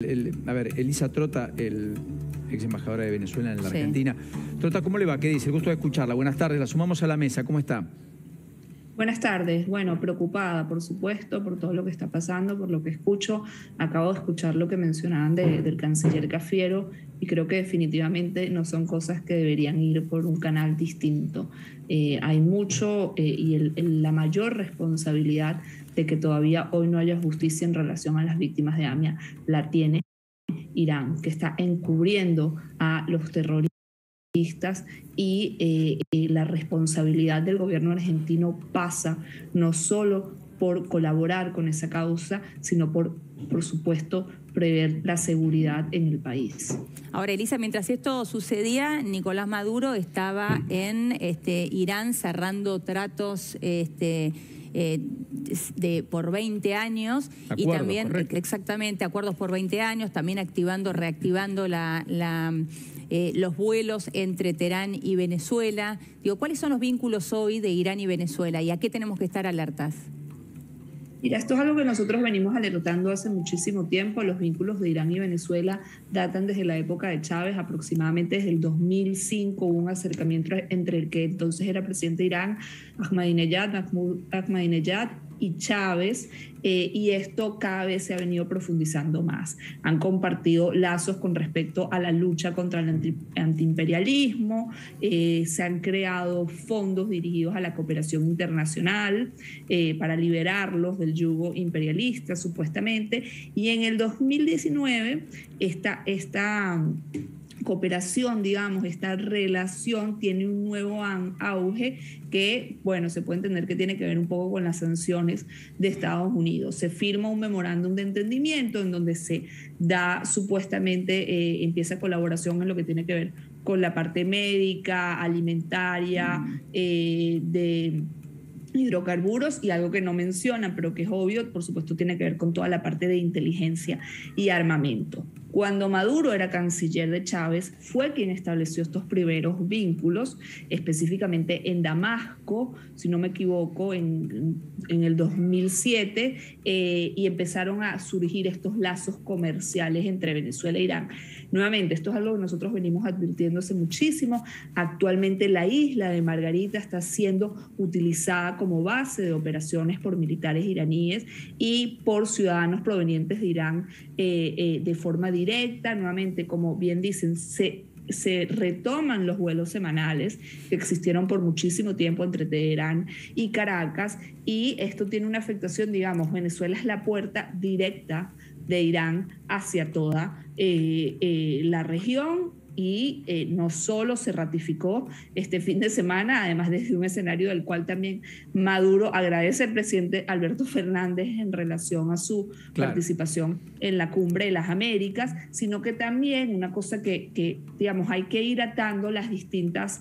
A ver, Elisa Trota, el ex embajadora de Venezuela en la Argentina. Trota, ¿cómo le va? ¿Qué dice? El gusto de escucharla. Buenas tardes, la sumamos a la mesa. ¿Cómo está? Buenas tardes. Bueno, preocupada, por supuesto, por todo lo que está pasando, por lo que escucho. Acabo de escuchar lo que mencionaban del canciller Cafiero y creo que definitivamente no son cosas que deberían ir por un canal distinto. Hay mucho y la mayor responsabilidad de que todavía hoy no haya justicia en relación a las víctimas de AMIA la tiene Irán, que está encubriendo a los terroristas. Y la responsabilidad del gobierno argentino pasa no solo por colaborar con esa causa, sino por supuesto, prever la seguridad en el país. Ahora, Elisa, mientras esto sucedía, Nicolás Maduro estaba en Irán cerrando tratos por 20 años acuerdo, y también, correcto. Exactamente, acuerdos por 20 años, también reactivando los vuelos entre Teherán y Venezuela. Digo, ¿cuáles son los vínculos hoy de Irán y Venezuela y a qué tenemos que estar alertas? Mira, esto es algo que nosotros venimos alertando hace muchísimo tiempo. Los vínculos de Irán y Venezuela datan desde la época de Chávez, aproximadamente desde el 2005 hubo un acercamiento entre el que entonces era presidente de Irán, Ahmadinejad y Chávez, y esto cada vez se ha venido profundizando más. Han compartido lazos con respecto a la lucha contra el antiimperialismo, se han creado fondos dirigidos a la cooperación internacional para liberarlos del yugo imperialista, supuestamente, y en el 2019 esta cooperación, digamos, esta relación tiene un nuevo auge que, bueno, se puede entender que tiene que ver un poco con las sanciones de Estados Unidos. Se firma un memorándum de entendimiento en donde se da supuestamente, empieza colaboración en lo que tiene que ver con la parte médica, alimentaria, de hidrocarburos, y algo que no mencionan, pero que es obvio, por supuesto, tiene que ver con toda la parte de inteligencia y armamento. Cuando Maduro era canciller de Chávez, fue quien estableció estos primeros vínculos, específicamente en Damasco, si no me equivoco, en el 2007, y empezaron a surgir estos lazos comerciales entre Venezuela e Irán. Nuevamente, esto es algo que nosotros venimos advirtiendo hace muchísimo. Actualmente la isla de Margarita está siendo utilizada como base de operaciones por militares iraníes y por ciudadanos provenientes de Irán de forma directa. Nuevamente, como bien dicen, se retoman los vuelos semanales que existieron por muchísimo tiempo entre Teherán y Caracas, y esto tiene una afectación, digamos, Venezuela es la puerta directa de Irán hacia toda la región. Y no solo se ratificó este fin de semana, además desde un escenario del cual también Maduro agradece al presidente Alberto Fernández en relación a su participación en la Cumbre de las Américas, sino que también una cosa que digamos, hay que ir atando las distintas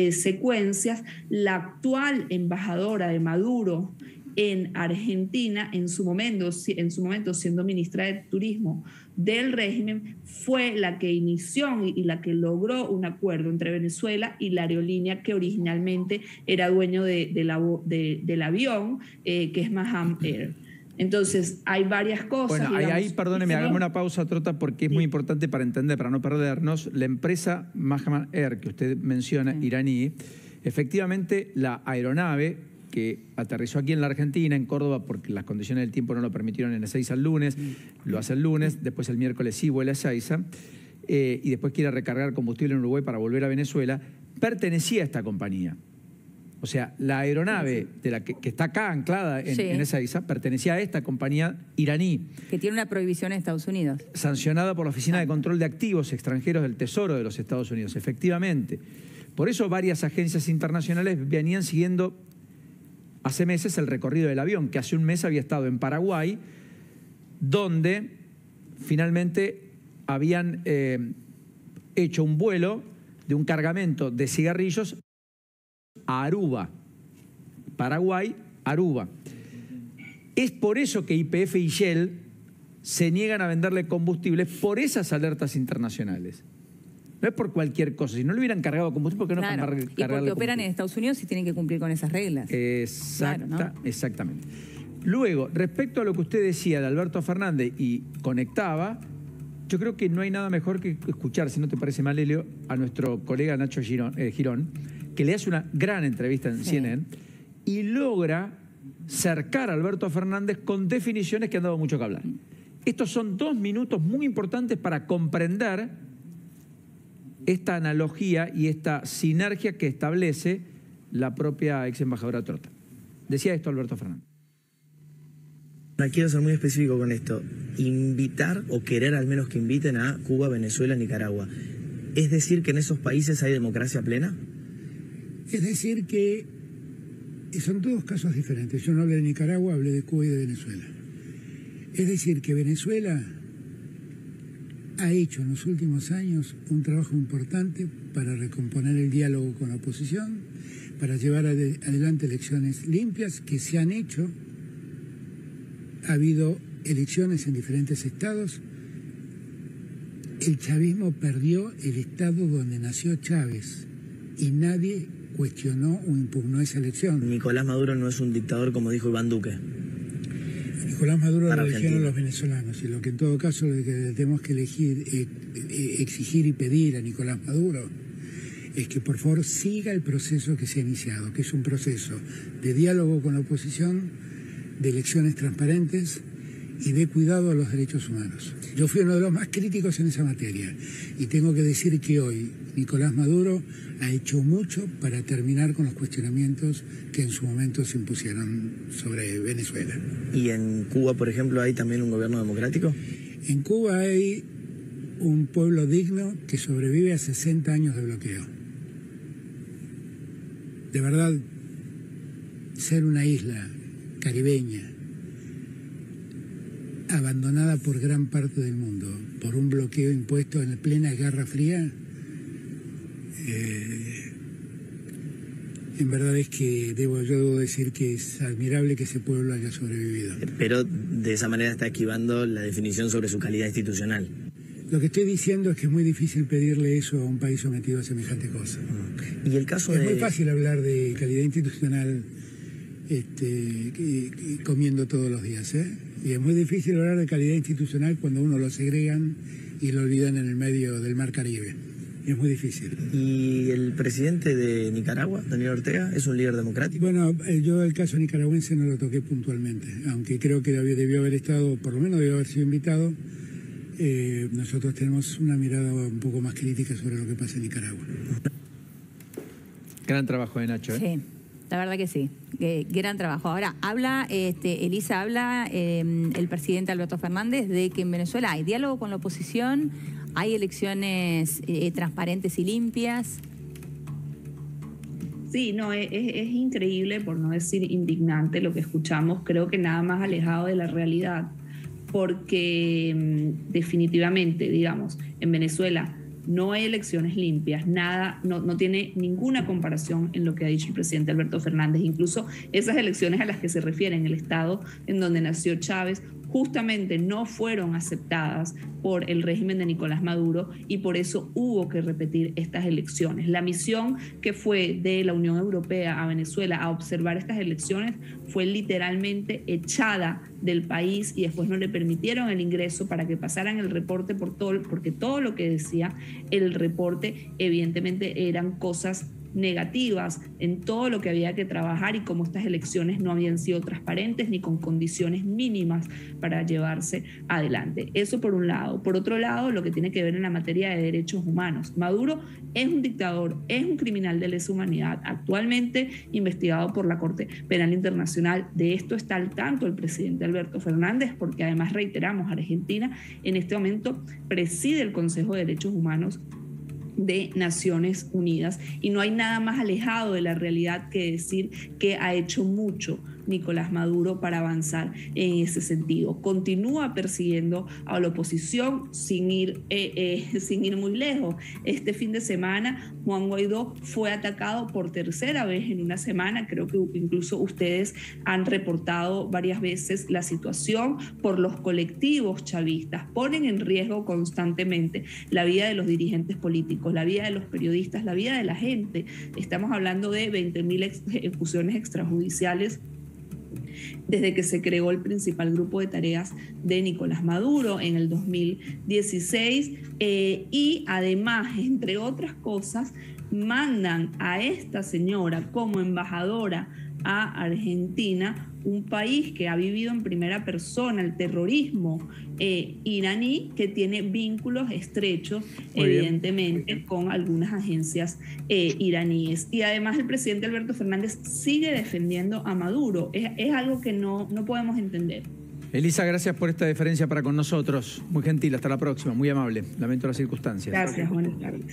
secuencias. La actual embajadora de Maduro en Argentina, en su momento siendo ministra de Turismo del régimen, fue la que inició y la que logró un acuerdo entre Venezuela y la aerolínea que originalmente era dueño del avión, que es Maham Air. Entonces, hay varias cosas. Bueno, ahí perdóneme, hagamos una pausa, Trota, porque es muy importante para entender, para no perdernos. La empresa Maham Air, que usted menciona, iraní, efectivamente la aeronave que aterrizó aquí en la Argentina, en Córdoba, porque las condiciones del tiempo no lo permitieron en Ezeiza el lunes, lo hace el lunes, después el miércoles sí vuela a Ezeiza, y después quiere recargar combustible en Uruguay para volver a Venezuela, pertenecía a esta compañía. O sea, la aeronave de la que está acá anclada en Ezeiza pertenecía a esta compañía iraní. Que tiene una prohibición en Estados Unidos. Sancionada por la Oficina de Control de Activos Extranjeros del Tesoro de los Estados Unidos, efectivamente. Por eso varias agencias internacionales venían siguiendo hace meses el recorrido del avión, que hace un mes había estado en Paraguay, donde finalmente habían hecho un vuelo de un cargamento de cigarrillos a Aruba. Paraguay, Aruba. Es por eso que YPF y Shell se niegan a venderle combustibles por esas alertas internacionales. No es por cualquier cosa. Si no le hubieran cargado combustible, ¿por qué no cargarle combustible? Y porque operan en Estados Unidos y tienen que cumplir con esas reglas. Exactamente. Luego, respecto a lo que usted decía de Alberto Fernández y conectaba, yo creo que no hay nada mejor que escuchar, si no te parece mal, Elio, a nuestro colega Nacho Girón, que le hace una gran entrevista en CNN y logra cercar a Alberto Fernández con definiciones que han dado mucho que hablar. Estos son 2 minutos muy importantes para comprender esta analogía y esta sinergia que establece la propia ex embajadora Trota. Decía esto Alberto Fernández. Quiero ser muy específico con esto. Invitar o querer al menos que inviten a Cuba, Venezuela, Nicaragua. ¿Es decir que en esos países hay democracia plena? Es decir que son todos casos diferentes. Yo no hablé de Nicaragua, hablé de Cuba y de Venezuela. Es decir que Venezuela ha hecho en los últimos años un trabajo importante para recomponer el diálogo con la oposición, para llevar adelante elecciones limpias que se han hecho. Ha habido elecciones en diferentes estados. El chavismo perdió el estado donde nació Chávez y nadie cuestionó o impugnó esa elección. Nicolás Maduro no es un dictador como dijo Iván Duque. Nicolás Maduro lo eligieron los venezolanos y lo que en todo caso lo que tenemos que exigir y pedir a Nicolás Maduro es que por favor siga el proceso que se ha iniciado, que es un proceso de diálogo con la oposición, de elecciones transparentes y de cuidado a los derechos humanos. Yo fui uno de los más críticos en esa materia y tengo que decir que hoy Nicolás Maduro ha hecho mucho para terminar con los cuestionamientos que en su momento se impusieron sobre Venezuela. ¿Y en Cuba, por ejemplo, hay también un gobierno democrático? En Cuba hay un pueblo digno que sobrevive a 60 años de bloqueo. De verdad, ser una isla caribeña, abandonada por gran parte del mundo, por un bloqueo impuesto en plena Guerra Fría, en verdad es que yo debo decir que es admirable que ese pueblo haya sobrevivido. Pero de esa manera está esquivando la definición sobre su calidad institucional. Lo que estoy diciendo es que es muy difícil pedirle eso a un país sometido a semejante cosa. Y el caso es muy fácil hablar de calidad institucional comiendo todos los días, ¿eh? Y es muy difícil hablar de calidad institucional cuando uno lo segregan y lo olvidan en el medio del Mar Caribe. Y es muy difícil. ¿Y el presidente de Nicaragua, Daniel Ortega, es un líder democrático? Bueno, yo el caso nicaragüense no lo toqué puntualmente, aunque creo que debió haber estado, por lo menos debió haber sido invitado. Nosotros tenemos una mirada un poco más crítica sobre lo que pasa en Nicaragua. Gran trabajo de Nacho, ¿eh? Sí. La verdad que sí, gran trabajo. Ahora, Elisa, habla el presidente Alberto Fernández de que en Venezuela hay diálogo con la oposición, hay elecciones transparentes y limpias. Sí, no, es increíble, por no decir indignante, lo que escuchamos, creo que nada más alejado de la realidad, porque definitivamente, digamos, en Venezuela no hay elecciones limpias, nada, no tiene ninguna comparación en lo que ha dicho el presidente Alberto Fernández. Incluso esas elecciones a las que se refiere en el estado en donde nació Chávez justamente no fueron aceptadas por el régimen de Nicolás Maduro y por eso hubo que repetir estas elecciones. La misión que fue de la Unión Europea a Venezuela a observar estas elecciones fue literalmente echada del país y después no le permitieron el ingreso para que pasaran el reporte porque todo lo que decía el reporte evidentemente eran cosas negativas en todo lo que había que trabajar y cómo estas elecciones no habían sido transparentes ni con condiciones mínimas para llevarse adelante. Eso por un lado. Por otro lado, lo que tiene que ver en la materia de derechos humanos. Maduro es un dictador, es un criminal de lesa humanidad, actualmente investigado por la Corte Penal Internacional. De esto está al tanto el presidente Alberto Fernández, porque además, reiteramos, Argentina en este momento preside el Consejo de Derechos Humanos de Naciones Unidas y no hay nada más alejado de la realidad que decir que ha hecho mucho Nicolás Maduro para avanzar en ese sentido. Continúa persiguiendo a la oposición sin ir muy lejos. Este fin de semana Juan Guaidó fue atacado por tercera vez en una semana. Creo que incluso ustedes han reportado varias veces la situación por los colectivos chavistas. Ponen en riesgo constantemente la vida de los dirigentes políticos, la vida de los periodistas, la vida de la gente. Estamos hablando de 20.000 ejecuciones extrajudiciales desde que se creó el principal grupo de tareas de Nicolás Maduro en el 2016, y además, entre otras cosas, mandan a esta señora como embajadora a Argentina, un país que ha vivido en primera persona el terrorismo iraní, que tiene vínculos estrechos, evidentemente, con algunas agencias iraníes. Y además el presidente Alberto Fernández sigue defendiendo a Maduro. Es algo que no podemos entender. Elisa, gracias por esta deferencia para con nosotros. Muy gentil, hasta la próxima, muy amable. Lamento las circunstancias. Gracias, buenas tardes.